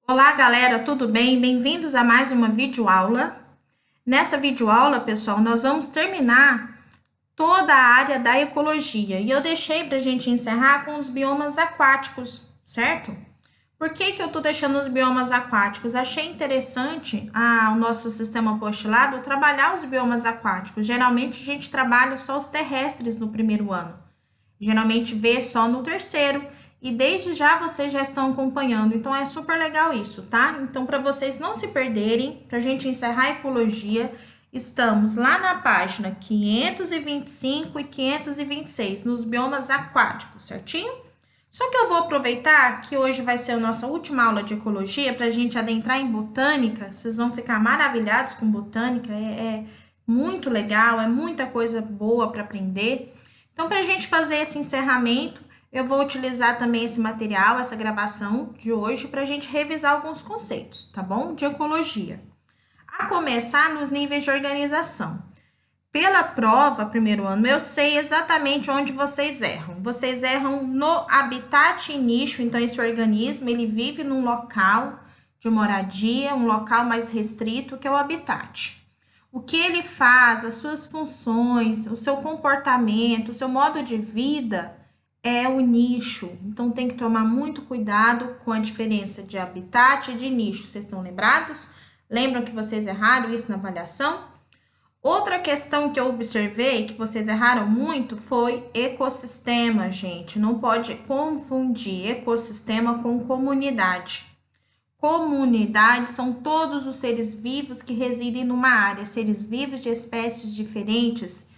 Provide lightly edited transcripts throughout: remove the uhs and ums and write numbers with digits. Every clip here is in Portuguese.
Olá, galera, tudo bem? Bem-vindos a mais uma videoaula. Nessa videoaula, pessoal, nós vamos terminar toda a área da ecologia e eu deixei para a gente encerrar com os biomas aquáticos, certo? Por que que eu tô deixando os biomas aquáticos? Achei interessante o nosso sistema apostilado trabalhar os biomas aquáticos. Geralmente a gente trabalha só os terrestres no primeiro ano. Geralmente vê só no terceiro. E desde já vocês já estão acompanhando. Então é super legal isso, tá? Então, para vocês não se perderem, para a gente encerrar a ecologia, estamos lá na página 525 e 526, nos biomas aquáticos, certinho? Só que eu vou aproveitar que hoje vai ser a nossa última aula de ecologia para a gente adentrar em botânica. Vocês vão ficar maravilhados com botânica, é muito legal, é muita coisa boa para aprender. Então, para a gente fazer esse encerramento, eu vou utilizar também esse material, essa gravação de hoje, para a gente revisar alguns conceitos, tá bom? De ecologia. A começar nos níveis de organização. Pela prova, primeiro ano, eu sei exatamente onde vocês erram. Vocês erram no habitat e nicho, então esse organismo, ele vive num local de moradia, um local mais restrito, que é o habitat. O que ele faz, as suas funções, o seu comportamento, o seu modo de vida é o nicho. Então tem que tomar muito cuidado com a diferença de habitat e de nicho. Vocês estão lembrados? Lembram que vocês erraram isso na avaliação? Outra questão que eu observei que vocês erraram muito foi ecossistema, gente. Não pode confundir ecossistema com comunidade. Comunidade são todos os seres vivos que residem numa área, seres vivos de espécies diferentes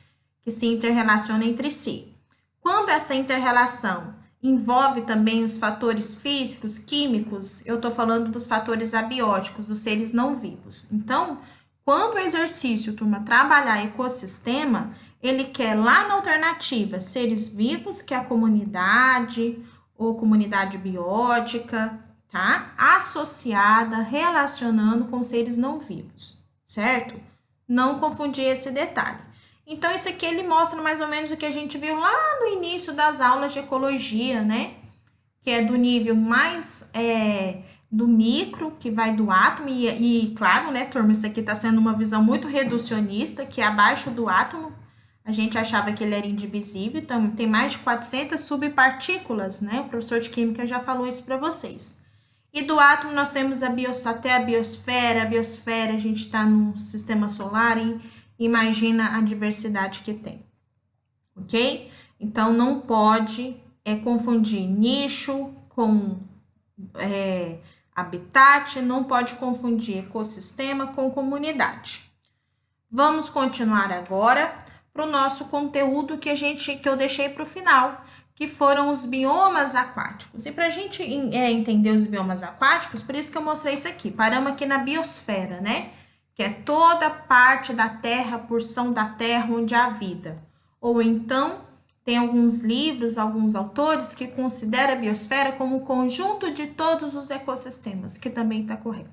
que se interrelacionam entre si. Quando essa inter-relação envolve também os fatores físicos, químicos, eu estou falando dos fatores abióticos, dos seres não vivos. Então, quando o exercício, turma, trabalhar ecossistema, ele quer lá na alternativa seres vivos, que é a comunidade ou comunidade biótica, tá? Associada, relacionando com seres não vivos, certo? Não confundir esse detalhe. Então, esse aqui ele mostra mais ou menos o que a gente viu lá no início das aulas de ecologia, né? Que é do nível mais do micro, que vai do átomo, e claro, né, turma, isso aqui está sendo uma visão muito reducionista, que é abaixo do átomo. A gente achava que ele era indivisível, então tem mais de 400 subpartículas, né? O professor de química já falou isso para vocês. E do átomo nós temos até a biosfera, a gente está no sistema solar e imagina a diversidade que tem, ok? Então, não pode confundir nicho com habitat, não pode confundir ecossistema com comunidade. Vamos continuar agora para o nosso conteúdo que eu deixei para o final, que foram os biomas aquáticos. E para a gente entender os biomas aquáticos, por isso que eu mostrei isso aqui. Paramos aqui na biosfera, né? Que é toda parte da Terra, porção da Terra onde há vida. Ou então, tem alguns livros, alguns autores que consideram a biosfera como o conjunto de todos os ecossistemas, que também está correto.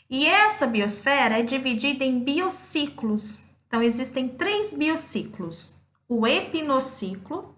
E essa biosfera é dividida em biociclos. Então, existem 3 biociclos: o epinociclo,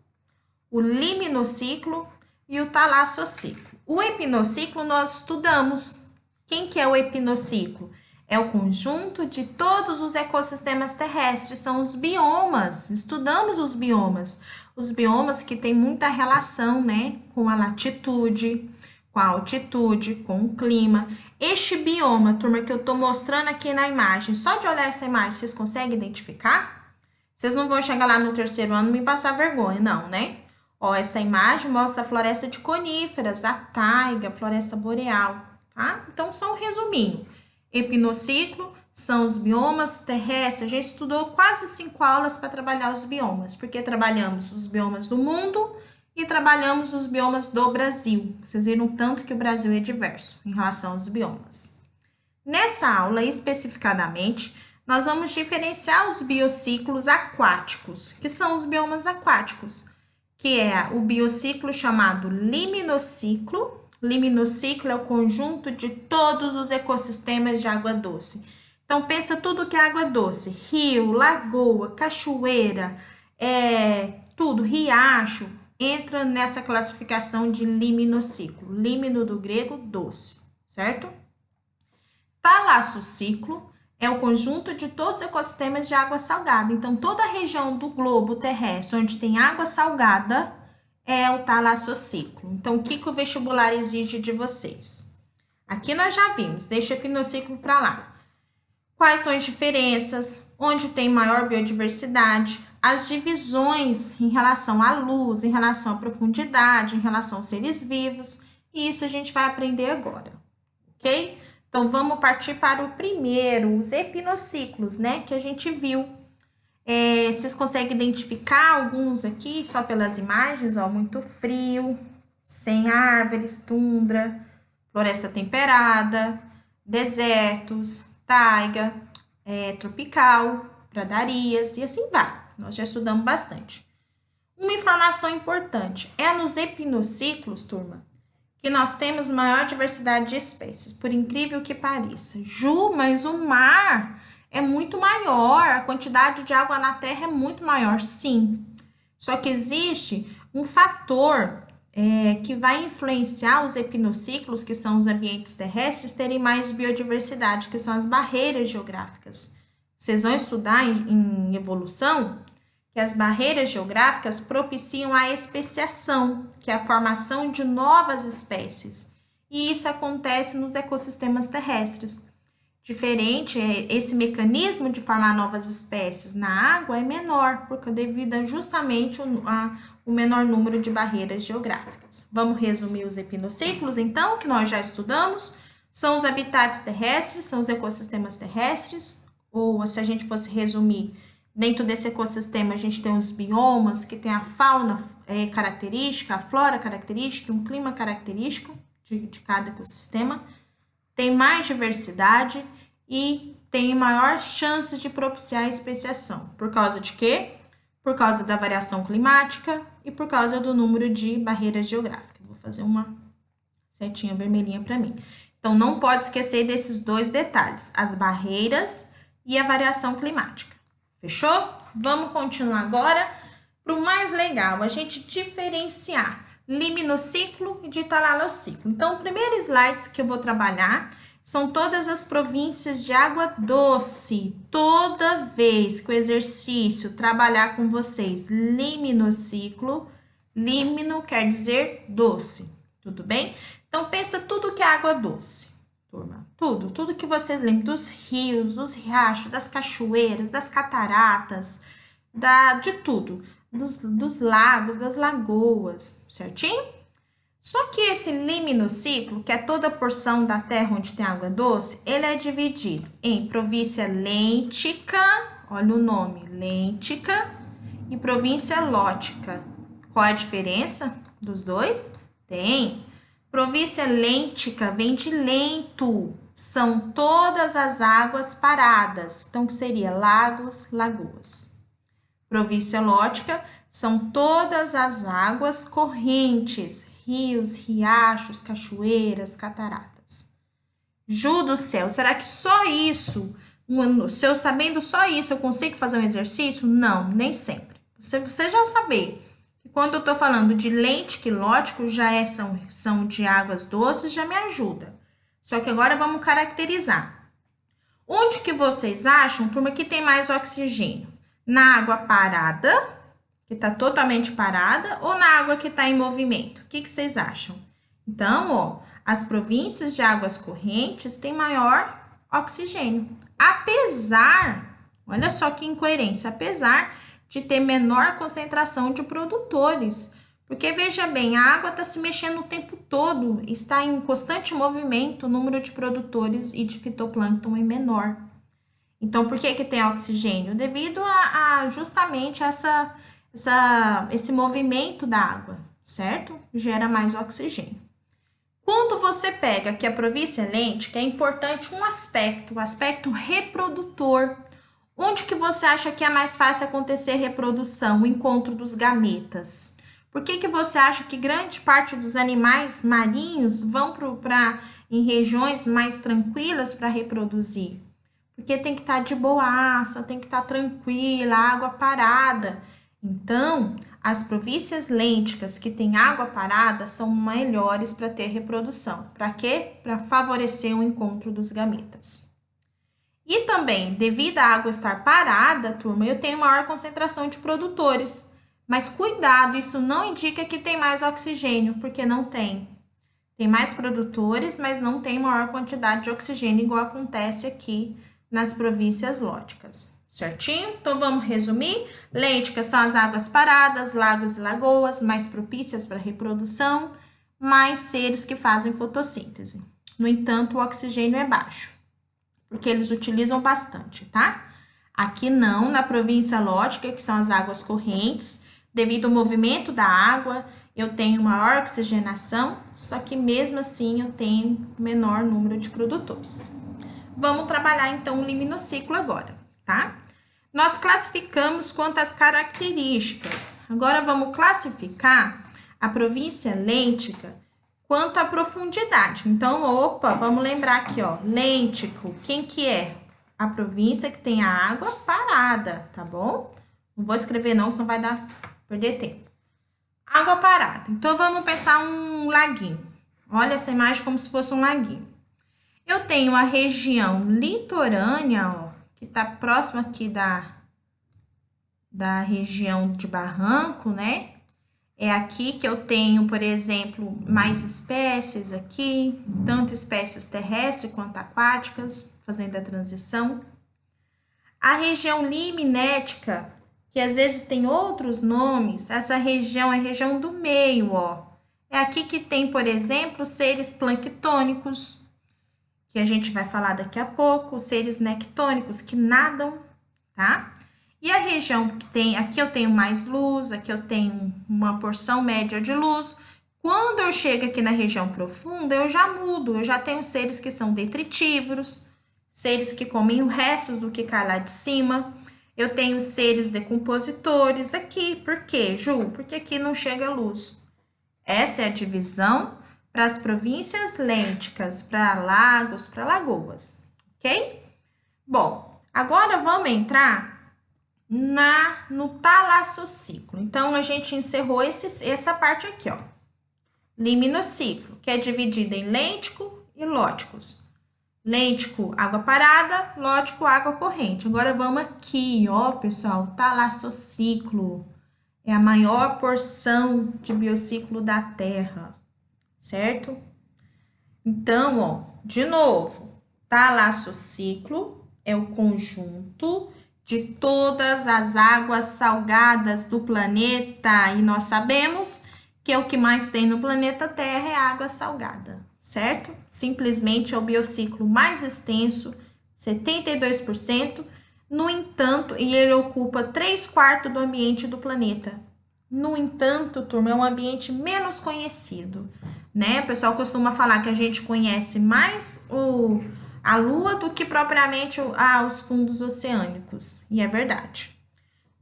o liminociclo e o talassociclo. O epinociclo nós estudamos. Quem que é o epinociclo? É o conjunto de todos os ecossistemas terrestres, são os biomas. Estudamos os biomas que têm muita relação, né, com a latitude, com a altitude, com o clima. Este bioma, turma, que eu tô mostrando aqui na imagem, só de olhar essa imagem, vocês conseguem identificar? Vocês não vão chegar lá no terceiro ano e me passar vergonha, não, né? Ó, essa imagem mostra a floresta de coníferas, a taiga, a floresta boreal, tá? Então, só um resuminho. Epinociclo são os biomas terrestres. A gente estudou quase 5 aulas para trabalhar os biomas, porque trabalhamos os biomas do mundo e trabalhamos os biomas do Brasil. Vocês viram tanto que o Brasil é diverso em relação aos biomas. Nessa aula, especificadamente, nós vamos diferenciar os biociclos aquáticos, que são os biomas aquáticos, que é o biociclo chamado liminociclo. Liminociclo é o conjunto de todos os ecossistemas de água doce. Então, pensa tudo que é água doce: rio, lagoa, cachoeira, tudo, riacho, entra nessa classificação de liminociclo. Limino do grego, doce, certo? Talassociclo é o conjunto de todos os ecossistemas de água salgada. Então, toda a região do globo terrestre onde tem água salgada é o talassociclo. Então, o que o vestibular exige de vocês? Aqui nós já vimos, deixa o epinociclo para lá. Quais são as diferenças? Onde tem maior biodiversidade? As divisões em relação à luz, em relação à profundidade, em relação aos seres vivos. E isso a gente vai aprender agora, ok? Então, vamos partir para o primeiro, os epinociclos, né? Que a gente viu. Vocês conseguem identificar alguns aqui só pelas imagens, ó, muito frio, sem árvores, tundra, floresta temperada, desertos, taiga, tropical, pradarias e assim vai. Nós já estudamos bastante. Uma informação importante, nos epinociclos, turma, que nós temos maior diversidade de espécies, por incrível que pareça. Ju, mas o mar é muito maior, a quantidade de água na Terra é muito maior, sim. Só que existe um fator que vai influenciar os epinociclos, que são os ambientes terrestres, terem mais biodiversidade, que são as barreiras geográficas. Vocês vão estudar em evolução que as barreiras geográficas propiciam a especiação, que é a formação de novas espécies. E isso acontece nos ecossistemas terrestres. Diferente, esse mecanismo de formar novas espécies na água é menor, porque devido a justamente o menor número de barreiras geográficas. Vamos resumir os epinociclos, então, que nós já estudamos. São os habitats terrestres, são os ecossistemas terrestres, ou se a gente fosse resumir, dentro desse ecossistema a gente tem os biomas, que tem a fauna característica, a flora característica, um clima característico de cada ecossistema. Tem mais diversidade e tem maior chance de propiciar a especiação. Por causa de quê? Por causa da variação climática e por causa do número de barreiras geográficas. Vou fazer uma setinha vermelhinha para mim. Então, não pode esquecer desses dois detalhes, as barreiras e a variação climática. Fechou? Vamos continuar agora para o mais legal, a gente diferenciar liminociclo e de talassociclo. Então, o primeiro slide que eu vou trabalhar são todas as províncias de água doce. Toda vez que o exercício trabalhar com vocês liminociclo, limino quer dizer doce, tudo bem? Então, pensa tudo que é água doce, turma. Tudo que vocês lembram dos rios, dos riachos, das cachoeiras, das cataratas, de tudo. Dos lagos, das lagoas, certinho? Só que esse liminociclo, que é toda a porção da terra onde tem água doce, ele é dividido em província lêntica, olha o nome, lêntica, e província lótica. Qual é a diferença dos dois? Tem. Província lêntica vem de lento, são todas as águas paradas, então que seria lagos, lagoas. Província lótica são todas as águas correntes, rios, riachos, cachoeiras, cataratas. Ju do céu, será que só isso, se eu sabendo só isso, eu consigo fazer um exercício? Não, nem sempre. Você já saber que quando eu estou falando de lêntico e lótico, são de águas doces, já me ajuda. Só que agora vamos caracterizar. Onde que vocês acham, turma, que tem mais oxigênio? Na água parada, que está totalmente parada, ou na água que está em movimento? O que vocês acham? Então, ó, as províncias de águas correntes têm maior oxigênio. Apesar, olha só que incoerência, apesar de ter menor concentração de produtores. Porque, veja bem, a água está se mexendo o tempo todo, está em constante movimento, o número de produtores e de fitoplâncton é menor. Então, por que tem oxigênio? Devido a justamente esse movimento da água, certo? Gera mais oxigênio. Quando você pega que a província lêntica, é importante um aspecto, o aspecto reprodutor. Onde que você acha que é mais fácil acontecer reprodução, o encontro dos gametas? Por que você acha que grande parte dos animais marinhos vão em regiões mais tranquilas para reproduzir? Porque tem que estar de boaça, tem que estar tranquila, água parada. Então, as províncias lênticas que têm água parada são melhores para ter reprodução. Para quê? Para favorecer o encontro dos gametas. E também, devido à água estar parada, turma, eu tenho maior concentração de produtores. Mas cuidado, isso não indica que tem mais oxigênio, porque não tem. Tem mais produtores, mas não tem maior quantidade de oxigênio, igual acontece aqui nas províncias lóticas. Certinho? Então, vamos resumir. Lênticas são as águas paradas, lagos e lagoas, mais propícias para reprodução, mais seres que fazem fotossíntese. No entanto, o oxigênio é baixo, porque eles utilizam bastante, tá? Aqui não, na província lótica, que são as águas correntes, devido ao movimento da água, eu tenho maior oxigenação, só que mesmo assim eu tenho menor número de produtores. Vamos trabalhar então o liminociclo agora, tá? Nós classificamos quanto às características. Agora vamos classificar a província lêntica quanto à profundidade. Então, vamos lembrar aqui, ó, lêntico, quem que é? A província que tem a água parada, tá bom? Não vou escrever não, senão vai perder tempo. Água parada. Então, vamos pensar um laguinho. Olha essa imagem como se fosse um laguinho. Eu tenho a região litorânea, ó, que tá próxima aqui da região de barranco, né? É aqui que eu tenho, por exemplo, mais espécies aqui, tanto espécies terrestres quanto aquáticas, fazendo a transição. A região liminética, que às vezes tem outros nomes, essa região é a região do meio, ó. É aqui que tem, por exemplo, seres planctônicos, que a gente vai falar daqui a pouco, seres nectônicos que nadam, tá? E a região que tem, aqui eu tenho mais luz, aqui eu tenho uma porção média de luz. Quando eu chego aqui na região profunda, eu já mudo, eu já tenho seres que são detritívoros, seres que comem os restos do que cai lá de cima. Eu tenho seres decompositores aqui, por quê, Ju? Porque aqui não chega luz. Essa é a divisão para as províncias lênticas, para lagos, para lagoas, ok? Bom, agora vamos entrar no talassociclo. Então, a gente encerrou essa parte aqui, ó. Liminociclo, que é dividido em lêntico e lóticos. Lêntico, água parada, lótico, água corrente. Agora, vamos aqui, ó, pessoal, talassociclo. É a maior porção de biociclo da Terra, certo? Então, ó, de novo, talassociclo é o conjunto de todas as águas salgadas do planeta, e nós sabemos que o que mais tem no planeta Terra é água salgada, certo? Simplesmente é o biociclo mais extenso, 72%, no entanto, e ele ocupa 3/4 do ambiente do planeta. No entanto, turma, é um ambiente menos conhecido, né? O pessoal costuma falar que a gente conhece mais a Lua do que propriamente os fundos oceânicos, e é verdade.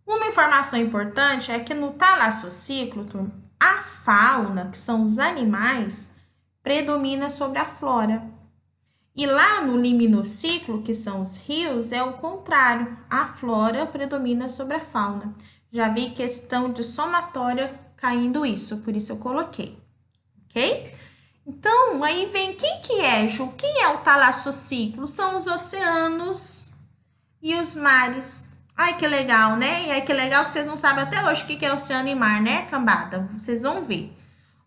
Uma informação importante é que no talassociclo, turma, a fauna, que são os animais, predomina sobre a flora. E lá no liminociclo, que são os rios, é o contrário, a flora predomina sobre a fauna. Já vi questão de somatória caindo isso, por isso eu coloquei, ok? Então, aí vem, quem que é, Ju? Quem é o talassociclo? São os oceanos e os mares. Ai, que legal, né? E aí, que legal que vocês não sabem até hoje o que é oceano e mar, né, cambada? Vocês vão ver.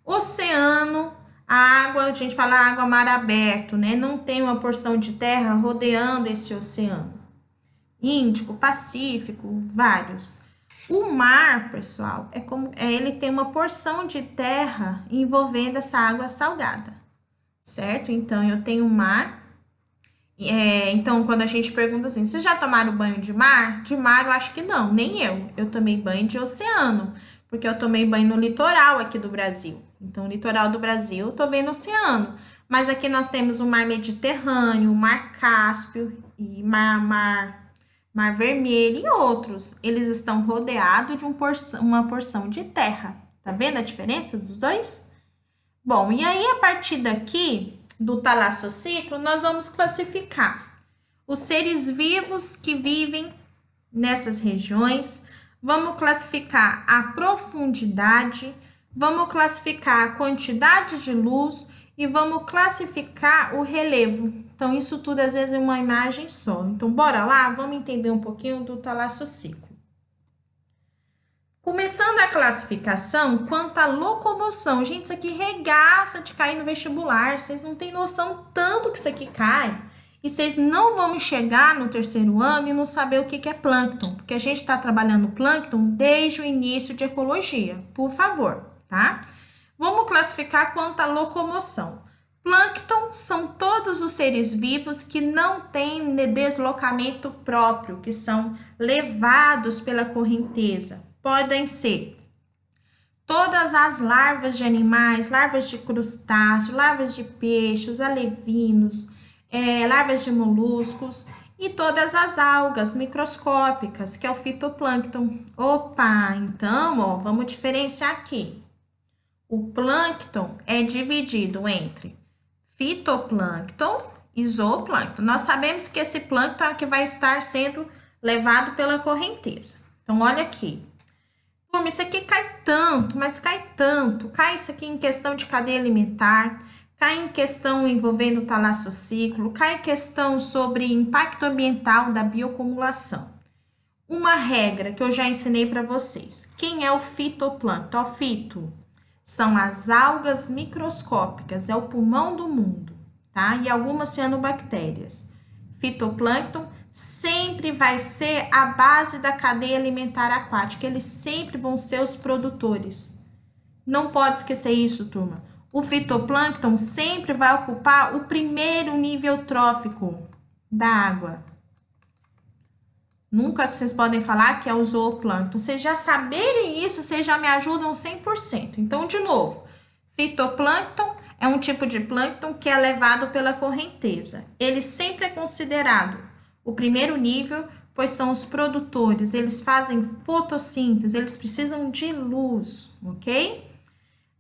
Oceano, a água, a gente fala água mar aberto, né? Não tem uma porção de terra rodeando esse oceano. Índico, Pacífico, vários. O mar, pessoal, ele tem uma porção de terra envolvendo essa água salgada, certo? Então, eu tenho mar. Então, quando a gente pergunta assim, vocês já tomaram banho de mar? De mar, eu acho que não, nem eu. Eu tomei banho de oceano, porque eu tomei banho no litoral aqui do Brasil. Então, o litoral do Brasil, eu tô vendo oceano. Mas aqui nós temos o mar Mediterrâneo, o mar Cáspio e mar Vermelho e outros. Eles estão rodeados de uma porção de terra. Tá vendo a diferença dos dois? Bom, e aí a partir daqui, do talassociclo, nós vamos classificar os seres vivos que vivem nessas regiões, vamos classificar a profundidade, vamos classificar a quantidade de luz e vamos classificar o relevo. Então, isso tudo às vezes é uma imagem só. Então, bora lá, vamos entender um pouquinho do talassociclo. Começando a classificação quanto à locomoção. Gente, isso aqui regaça de cair no vestibular. Vocês não têm noção tanto que isso aqui cai. E vocês não vão chegar no terceiro ano e não saber o que é plâncton. Porque a gente está trabalhando plâncton desde o início de ecologia. Por favor, tá? Vamos classificar quanto à locomoção. Plâncton são todos os seres vivos que não têm deslocamento próprio, que são levados pela correnteza. Podem ser todas as larvas de animais, larvas de crustáceos, larvas de peixes, alevinos, larvas de moluscos e todas as algas microscópicas, que é o fitoplâncton. Opa, então, ó, vamos diferenciar aqui. O plâncton é dividido entre fitoplâncton e zooplâncton. Nós sabemos que esse plâncton é o que vai estar sendo levado pela correnteza. Então, olha aqui. Turma, isso aqui cai tanto, mas cai tanto. Cai isso aqui em questão de cadeia alimentar, cai em questão envolvendo o talassociclo, cai em questão sobre impacto ambiental da bioacumulação. Uma regra que eu já ensinei para vocês. Quem é o fitoplâncton? O fito são as algas microscópicas, é o pulmão do mundo, tá? E algumas cianobactérias. Fitoplâncton sempre vai ser a base da cadeia alimentar aquática, eles sempre vão ser os produtores. Não pode esquecer isso, turma. O fitoplâncton sempre vai ocupar o primeiro nível trófico da água. Nunca que vocês podem falar que é o zooplâncton. Vocês já saberem isso, vocês já me ajudam 100%. Então, de novo, fitoplâncton é um tipo de plâncton que é levado pela correnteza. Ele sempre é considerado o primeiro nível, pois são os produtores, eles fazem fotossíntese, eles precisam de luz, ok?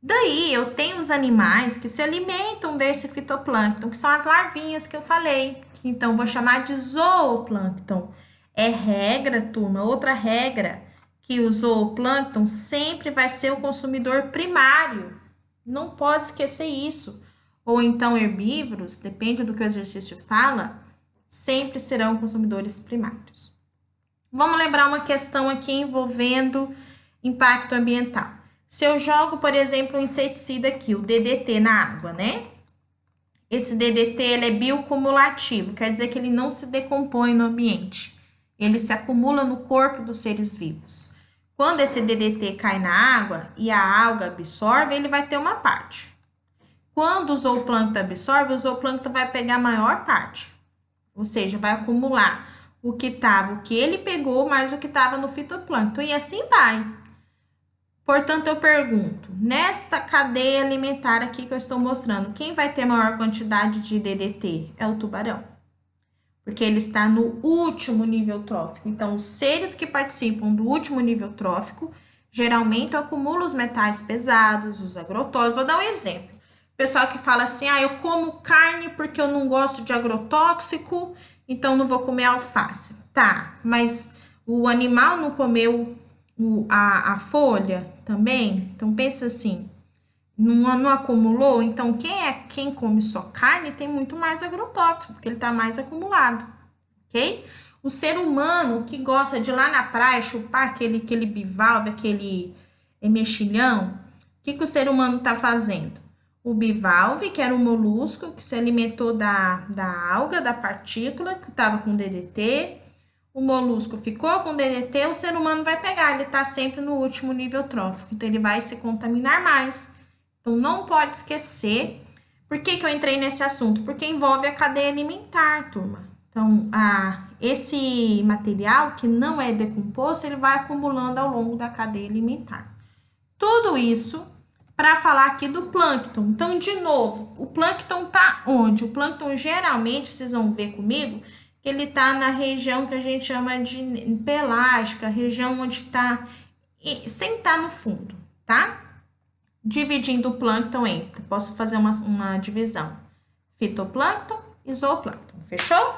Daí, eu tenho os animais que se alimentam desse fitoplâncton, que são as larvinhas que eu falei, que então vou chamar de zooplâncton. É regra, turma, outra regra, que o zooplâncton sempre vai ser o consumidor primário. Não pode esquecer isso. Ou então herbívoros, depende do que o exercício fala, sempre serão consumidores primários. Vamos lembrar uma questão aqui envolvendo impacto ambiental. Se eu jogo, por exemplo, um inseticida aqui, o DDT na água, né? Esse DDT ele é biocumulativo, quer dizer que ele não se decompõe no ambiente. Ele se acumula no corpo dos seres vivos. Quando esse DDT cai na água e a alga absorve, ele vai ter uma parte. Quando o zooplâncton absorve, o zooplâncton vai pegar a maior parte. Ou seja, vai acumular o que ele pegou mais o que estava no fitoplâncton. E assim vai. Portanto, eu pergunto, nesta cadeia alimentar aqui que eu estou mostrando, quem vai ter maior quantidade de DDT? É o tubarão. Porque ele está no último nível trófico. Então, os seres que participam do último nível trófico, geralmente acumulam os metais pesados, os agrotóxicos. Vou dar um exemplo. Pessoal que fala assim, eu como carne porque eu não gosto de agrotóxico, então não vou comer alface. Tá, mas o animal não comeu a folha também? Então, pensa assim, não acumulou? Então, quem come só carne tem muito mais agrotóxico, porque ele tá mais acumulado, ok? O ser humano que gosta de ir lá na praia chupar aquele bivalve, aquele mexilhão, o que o ser humano tá fazendo? O bivalve, que era um molusco que se alimentou da alga, da partícula, que estava com DDT. O molusco ficou com DDT, o ser humano vai pegar, ele está sempre no último nível trófico, então ele vai se contaminar mais. Então, não pode esquecer. Por que eu entrei nesse assunto? Porque envolve a cadeia alimentar, turma. Então, esse material que não é decomposto, ele vai acumulando ao longo da cadeia alimentar. Tudo isso para falar aqui do plâncton. Então, de novo, o plâncton tá onde? O plâncton, geralmente, vocês vão ver comigo, que ele tá na região que a gente chama de pelágica, região onde tá, sem estar no fundo, tá? Dividindo o plâncton entre, posso fazer uma divisão, fitoplâncton e zooplâncton, fechou?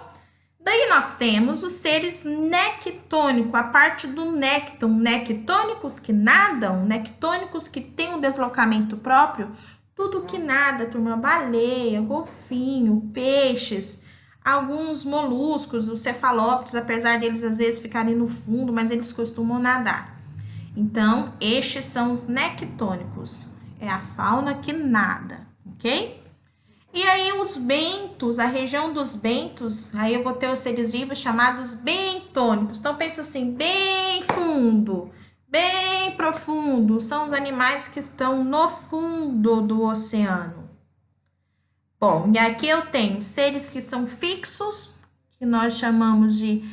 Daí nós temos os seres nectônicos, a parte do nécton, nectônicos que nadam, nectônicos que têm um deslocamento próprio, tudo que nada, turma, baleia, golfinho, peixes, alguns moluscos, os cefalópodes, apesar deles às vezes ficarem no fundo, mas eles costumam nadar. Então, estes são os nectônicos, é a fauna que nada, ok? E aí os bentos, a região dos bentos, aí eu vou ter os seres vivos chamados bentônicos. Então pensa assim, bem fundo, bem profundo, são os animais que estão no fundo do oceano. Bom, e aqui eu tenho seres que são fixos, que nós chamamos de,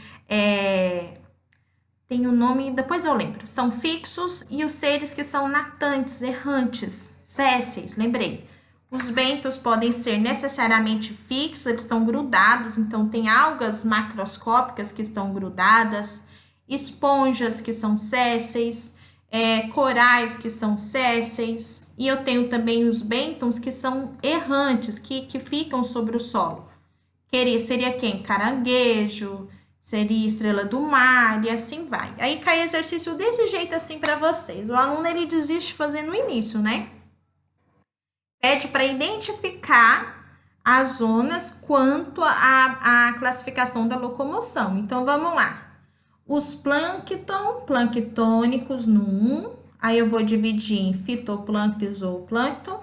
tem um nome, depois eu lembro, são fixos, e os seres que são natantes, errantes, sésseis, lembrei. Os bentos podem ser necessariamente fixos, eles estão grudados, então tem algas macroscópicas que estão grudadas, esponjas que são sésseis, corais que são sésseis, e eu tenho também os bentons que são errantes, que ficam sobre o solo. Seria quem? Caranguejo, seria estrela do mar e assim vai. Aí cai exercício desse jeito assim para vocês. O aluno ele desiste fazendo no início, né? Pede para identificar as zonas quanto à classificação da locomoção. Então, vamos lá. Os planctônicos no 1, aí eu vou dividir em fitoplâncton e zooplâncton.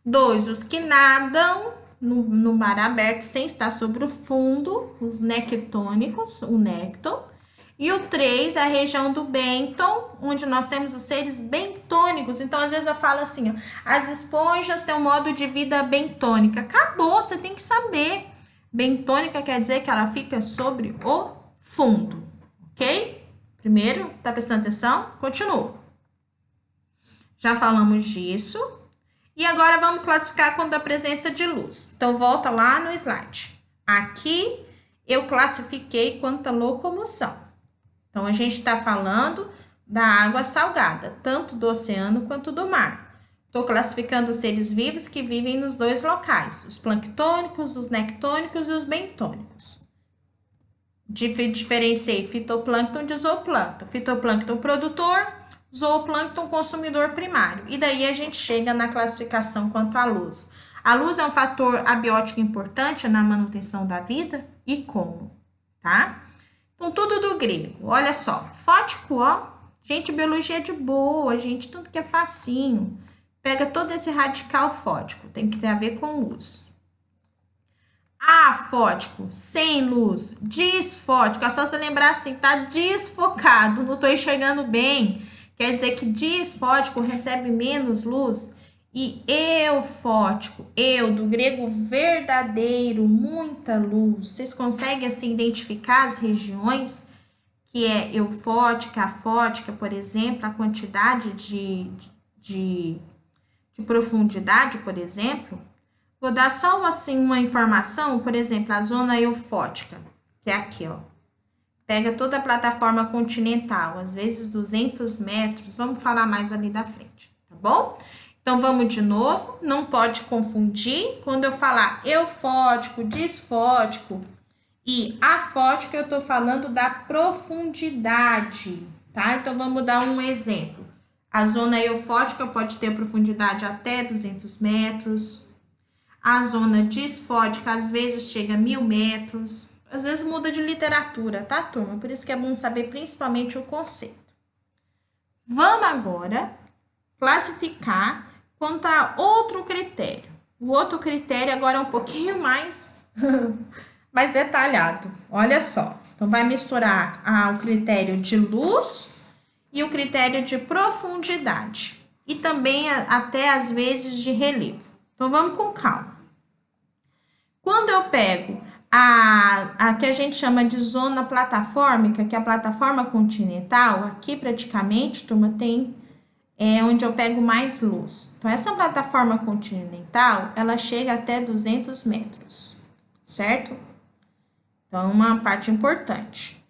2, os que nadam no mar aberto sem estar sobre o fundo, os nectônicos, o nécton. E o 3, a região do benton, onde nós temos os seres bentônicos. Então, às vezes eu falo assim, ó, as esponjas têm um modo de vida bentônica. Acabou, você tem que saber. Bentônica quer dizer que ela fica sobre o fundo, ok? Primeiro, tá prestando atenção? Continuo. Já falamos disso. E agora vamos classificar quanto à presença de luz. Então, volta lá no slide. Aqui, eu classifiquei quanto à locomoção. Então, a gente está falando da água salgada, tanto do oceano quanto do mar. Estou classificando os seres vivos que vivem nos dois locais, os planctônicos, os nectônicos e os bentônicos. Diferenciei fitoplâncton de zooplâncton. Fitoplâncton produtor, zooplâncton consumidor primário. E daí a gente chega na classificação quanto à luz. A luz é um fator abiótico importante na manutenção da vida? E como? Tá? Então, tudo do grego. Olha só, fótico, ó. Gente, biologia é de boa, gente, tudo que é facinho. Pega todo esse radical fótico, tem que ter a ver com luz. Afótico, sem luz. Disfótico, é só você lembrar assim, tá desfocado, não tô enxergando bem. Quer dizer que disfótico recebe menos luz. E eufótico, do grego verdadeiro, muita luz. Vocês conseguem assim identificar as regiões que é eufótica, afótica, por exemplo, a quantidade de profundidade, por exemplo? Vou dar só assim uma informação, por exemplo, a zona eufótica, que é aqui, ó. Pega toda a plataforma continental, às vezes 200 metros, vamos falar mais ali da frente, tá bom? Então, vamos de novo, não pode confundir. Quando eu falar eufótico, disfótico e afótico, eu tô falando da profundidade, tá? Então, vamos dar um exemplo. A zona eufótica pode ter profundidade até 200 metros. A zona disfótica, às vezes, chega a 1000 metros. Às vezes, muda de literatura, tá, turma? Por isso que é bom saber principalmente o conceito. Vamos agora classificar quanto a outro critério. O outro critério agora é um pouquinho mais, mais detalhado. Olha só. Então, vai misturar o critério de luz e o critério de profundidade. E também até, às vezes, de relevo. Então, vamos com calma. Quando eu pego a que a gente chama de zona platafórmica, que é a plataforma continental, aqui praticamente, turma, tem... onde eu pego mais luz. Então, essa plataforma continental, ela chega até 200 metros, certo? Então, uma parte importante.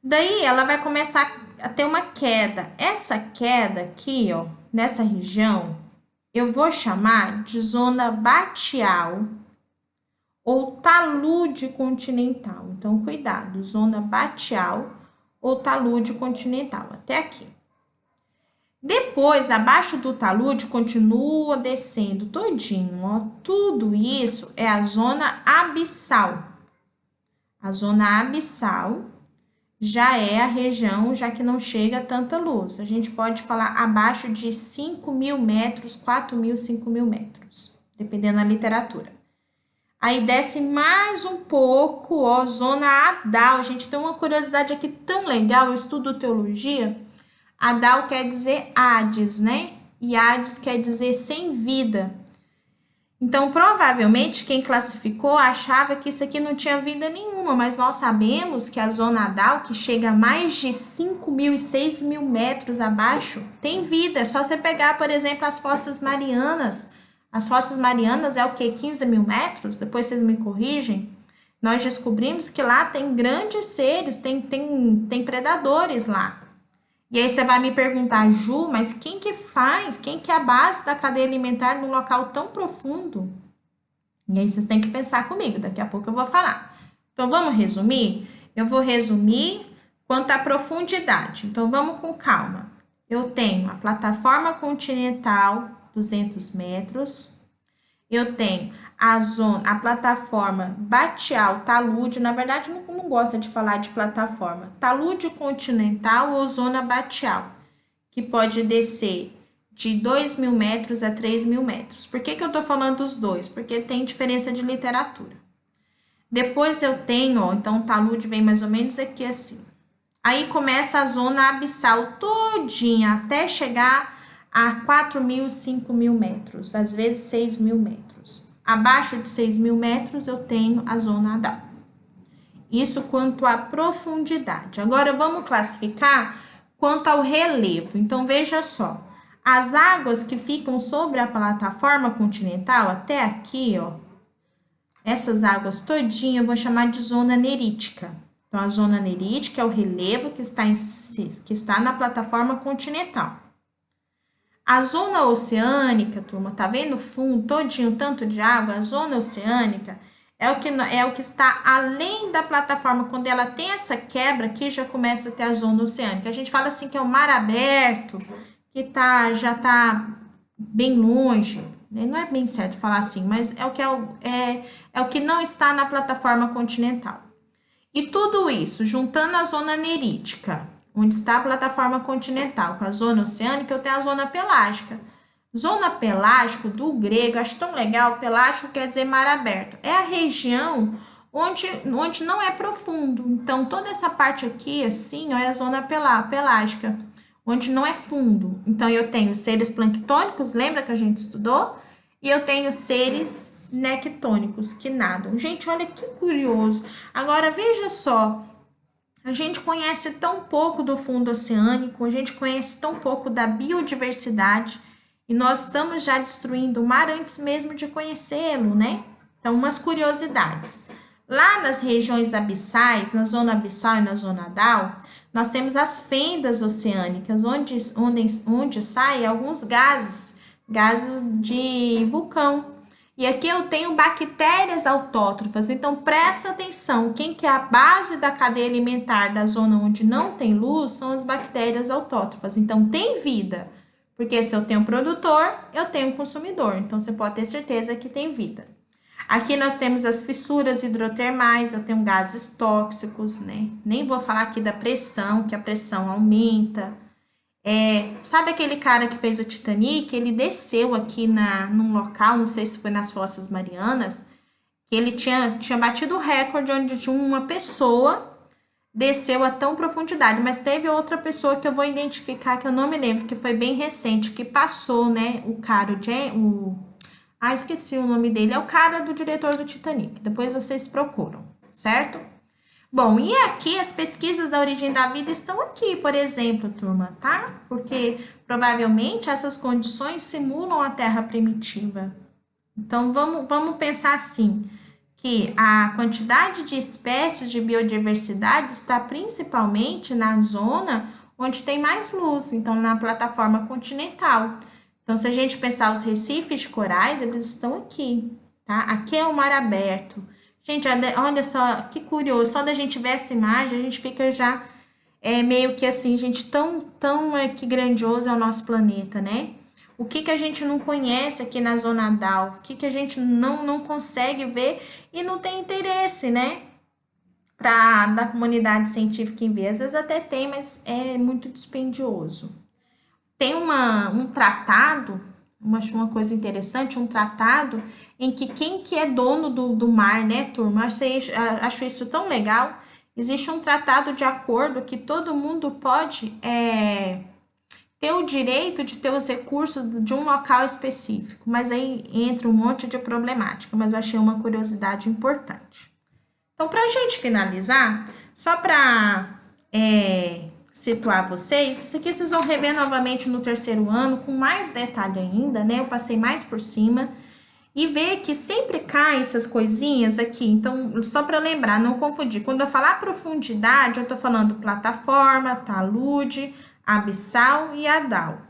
Daí, ela vai começar a ter uma queda. Essa queda aqui, ó, nessa região, eu vou chamar de zona batial ou talude continental. Então, cuidado, zona batial ou talude continental, até aqui. Depois, abaixo do talude, continua descendo todinho, ó. Tudo isso é a zona abissal. A zona abissal já é a região, já que não chega tanta luz. A gente pode falar abaixo de 5.000 metros, 4.000, 5.000 metros, dependendo da literatura. Aí desce mais um pouco, ó, zona adal. A gente tem uma curiosidade aqui tão legal, eu estudo teologia. Adal quer dizer Hades, né? E Hades quer dizer sem vida. Então, provavelmente, quem classificou achava que isso aqui não tinha vida nenhuma, mas nós sabemos que a zona adal, que chega a mais de 5.000 e 6.000 metros abaixo, tem vida. É só você pegar, por exemplo, as Fossas Marianas. As Fossas Marianas é o quê? 15.000 metros? Depois vocês me corrigem. Nós descobrimos que lá tem grandes seres, tem predadores lá. E aí você vai me perguntar, Ju, mas quem que faz? Quem que é a base da cadeia alimentar num local tão profundo? E aí vocês têm que pensar comigo, daqui a pouco eu vou falar. Então vamos resumir? Eu vou resumir quanto à profundidade. Então vamos com calma. Eu tenho a plataforma continental, 200 metros. Eu tenho a plataforma batial, talude, na verdade não gosta de falar de plataforma, talude continental ou zona batial, que pode descer de 2.000 metros a 3.000 metros. Por que eu tô falando dos dois? Porque tem diferença de literatura. Depois eu tenho, ó, então o talude vem mais ou menos aqui assim. Aí começa a zona abissal todinha, até chegar a 4.000, 5.000 metros, às vezes 6.000 metros. Abaixo de 6.000 metros eu tenho a zona adal. Isso quanto à profundidade. Agora vamos classificar quanto ao relevo. Então veja só, as águas que ficam sobre a plataforma continental até aqui, ó, essas águas todinha eu vou chamar de zona nerítica. Então a zona nerítica é o relevo que está na plataforma continental. A zona oceânica, turma, tá vendo o fundo todinho, tanto de água? A zona oceânica é o que está além da plataforma. Quando ela tem essa quebra aqui, já começa a ter a zona oceânica. A gente fala assim que é o mar aberto, que já tá bem longe. Né? Não é bem certo falar assim, mas é o que não está na plataforma continental. E tudo isso, juntando a zona nerítica, onde está a plataforma continental, com a zona oceânica, eu tenho a zona pelágica. Zona pelágica, do grego, acho tão legal, pelágico quer dizer mar aberto. É a região onde não é profundo. Então, toda essa parte aqui, assim, ó, é a zona pelágica, onde não é fundo. Então, eu tenho seres planctônicos, lembra que a gente estudou? E eu tenho seres nectônicos, que nadam. Gente, olha que curioso. Agora, veja só. A gente conhece tão pouco do fundo oceânico, a gente conhece tão pouco da biodiversidade e nós estamos já destruindo o mar antes mesmo de conhecê-lo, né? Então, umas curiosidades. Lá nas regiões abissais, na zona abissal e na zona adal, nós temos as fendas oceânicas, onde saem alguns gases de vulcão. E aqui eu tenho bactérias autótrofas, então presta atenção, quem que é a base da cadeia alimentar da zona onde não tem luz são as bactérias autótrofas. Então tem vida, porque se eu tenho produtor, eu tenho consumidor, então você pode ter certeza que tem vida. Aqui nós temos as fissuras hidrotermais, eu tenho gases tóxicos, né? Nem vou falar aqui da pressão, que a pressão aumenta. Sabe aquele cara que fez o Titanic? Ele desceu aqui num local, não sei se foi nas Fossas Marianas, que ele tinha batido o recorde onde uma pessoa desceu a tão profundidade, mas teve outra pessoa que eu vou identificar, que eu não me lembro, que foi bem recente, que passou, né, o cara, esqueci o nome dele, é o cara do diretor do Titanic, depois vocês procuram, certo? Bom, e aqui as pesquisas da origem da vida estão aqui, por exemplo, turma, tá? Porque provavelmente essas condições simulam a Terra primitiva. Então, vamos pensar assim, que a quantidade de espécies de biodiversidade está principalmente na zona onde tem mais luz, então na plataforma continental. Então, se a gente pensar os recifes de corais, eles estão aqui, tá? Aqui é o mar aberto. Gente, olha só que curioso, só da gente ver essa imagem, a gente fica já meio que assim, gente, tão que grandioso é o nosso planeta, né? O que a gente não conhece aqui na Zona Down, o que a gente não consegue ver e não tem interesse, né? Da comunidade científica em ver. Às vezes até tem, mas é muito dispendioso. Tem um tratado, uma coisa interessante, um tratado em que quem que é dono do mar, né, turma? Acho isso tão legal. Existe um tratado de acordo que todo mundo pode ter o direito de ter os recursos de um local específico, mas aí entra um monte de problemática, mas eu achei uma curiosidade importante. Então, para a gente finalizar, só para situar vocês, isso aqui vocês vão rever novamente no terceiro ano, com mais detalhe ainda, né? Eu passei mais por cima. E ver que sempre caem essas coisinhas aqui. Então, só para lembrar, não confundir. Quando eu falar profundidade, eu estou falando plataforma, talude, abissal e adal.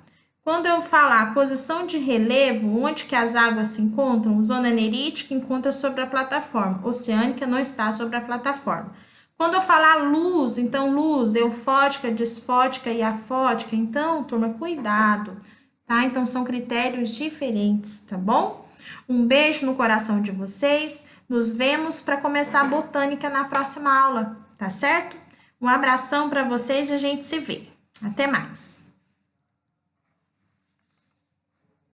Quando eu falar posição de relevo, onde que as águas se encontram, zona nerítica encontra sobre a plataforma, oceânica não está sobre a plataforma. Quando eu falar luz, então luz, eufótica, disfótica e afótica, então, turma, cuidado, tá? Então, são critérios diferentes, tá bom? Um beijo no coração de vocês, nos vemos para começar a botânica na próxima aula, tá certo? Um abração para vocês e a gente se vê. Até mais!